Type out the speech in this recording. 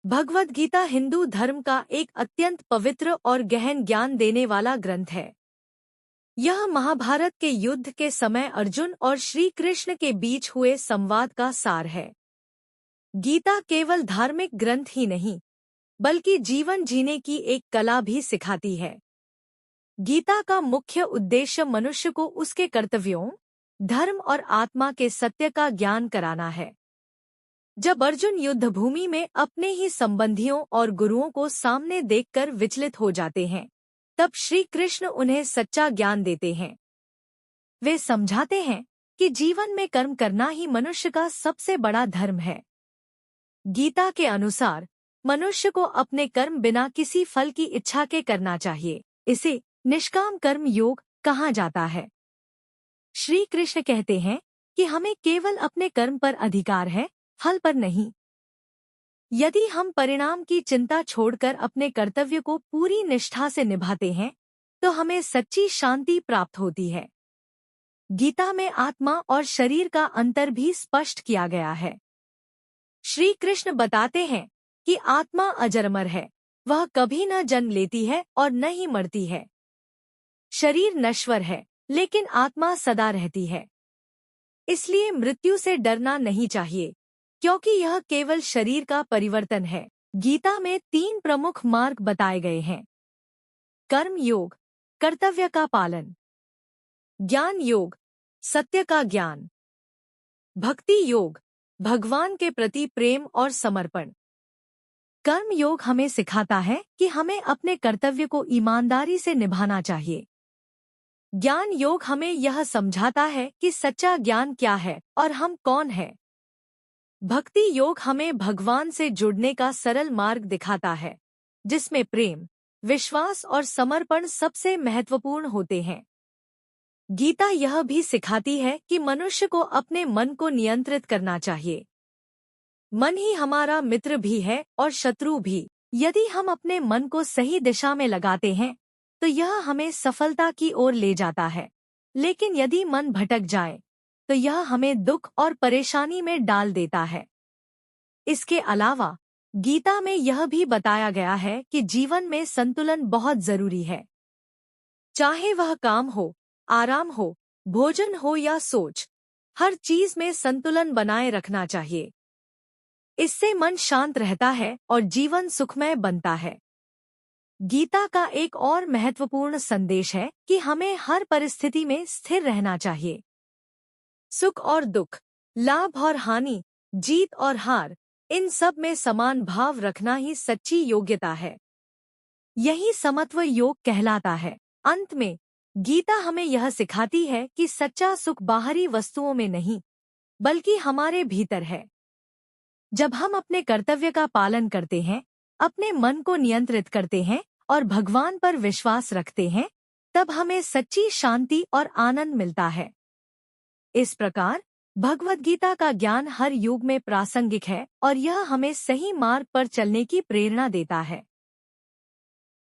भगवद गीता हिंदू धर्म का एक अत्यंत पवित्र और गहन ज्ञान देने वाला ग्रंथ है। यह महाभारत के युद्ध के समय अर्जुन और श्री कृष्ण के बीच हुए संवाद का सार है। गीता केवल धार्मिक ग्रंथ ही नहीं, बल्कि जीवन जीने की एक कला भी सिखाती है। गीता का मुख्य उद्देश्य मनुष्य को उसके कर्तव्यों, धर्म और आत्मा के सत्य का ज्ञान कराना है। जब अर्जुन युद्धभूमि में अपने ही संबंधियों और गुरुओं को सामने देखकर विचलित हो जाते हैं, तब श्री कृष्ण उन्हें सच्चा ज्ञान देते हैं। वे समझाते हैं कि जीवन में कर्म करना ही मनुष्य का सबसे बड़ा धर्म है। गीता के अनुसार मनुष्य को अपने कर्म बिना किसी फल की इच्छा के करना चाहिए। इसे निष्काम कर्म योग कहा जाता है। श्री कृष्ण कहते हैं कि हमें केवल अपने कर्म पर अधिकार है, फल पर नहीं। यदि हम परिणाम की चिंता छोड़कर अपने कर्तव्य को पूरी निष्ठा से निभाते हैं, तो हमें सच्ची शांति प्राप्त होती है। गीता में आत्मा और शरीर का अंतर भी स्पष्ट किया गया है। श्री कृष्ण बताते हैं कि आत्मा अजरमर है, वह कभी न जन्म लेती है और न ही मरती है। शरीर नश्वर है, लेकिन आत्मा सदा रहती है। इसलिए मृत्यु से डरना नहीं चाहिए, क्योंकि यह केवल शरीर का परिवर्तन है। गीता में 3 प्रमुख मार्ग बताए गए हैं। कर्म योग, कर्तव्य का पालन। ज्ञान योग, सत्य का ज्ञान। भक्ति योग, भगवान के प्रति प्रेम और समर्पण। कर्म योग हमें सिखाता है कि हमें अपने कर्तव्य को ईमानदारी से निभाना चाहिए। ज्ञान योग हमें यह समझाता है कि सच्चा ज्ञान क्या है और हम कौन हैं। भक्ति योग हमें भगवान से जुड़ने का सरल मार्ग दिखाता है, जिसमें प्रेम, विश्वास और समर्पण सबसे महत्वपूर्ण होते हैं। गीता यह भी सिखाती है कि मनुष्य को अपने मन को नियंत्रित करना चाहिए। मन ही हमारा मित्र भी है और शत्रु भी। यदि हम अपने मन को सही दिशा में लगाते हैं, तो यह हमें सफलता की ओर ले जाता है। लेकिन यदि मन भटक जाए, तो यह हमें दुख और परेशानी में डाल देता है। इसके अलावा गीता में यह भी बताया गया है कि जीवन में संतुलन बहुत जरूरी है। चाहे वह काम हो, आराम हो, भोजन हो या सोच, हर चीज में संतुलन बनाए रखना चाहिए। इससे मन शांत रहता है और जीवन सुखमय बनता है। गीता का एक और महत्वपूर्ण संदेश है कि हमें हर परिस्थिति में स्थिर रहना चाहिए। सुख और दुख, लाभ और हानि, जीत और हार, इन सब में समान भाव रखना ही सच्ची योग्यता है। यही समत्व योग कहलाता है। अंत में गीता हमें यह सिखाती है कि सच्चा सुख बाहरी वस्तुओं में नहीं, बल्कि हमारे भीतर है। जब हम अपने कर्तव्य का पालन करते हैं, अपने मन को नियंत्रित करते हैं और भगवान पर विश्वास रखते हैं, तब हमें सच्ची शांति और आनंद मिलता है। इस प्रकार भगवद गीता का ज्ञान हर युग में प्रासंगिक है और यह हमें सही मार्ग पर चलने की प्रेरणा देता है।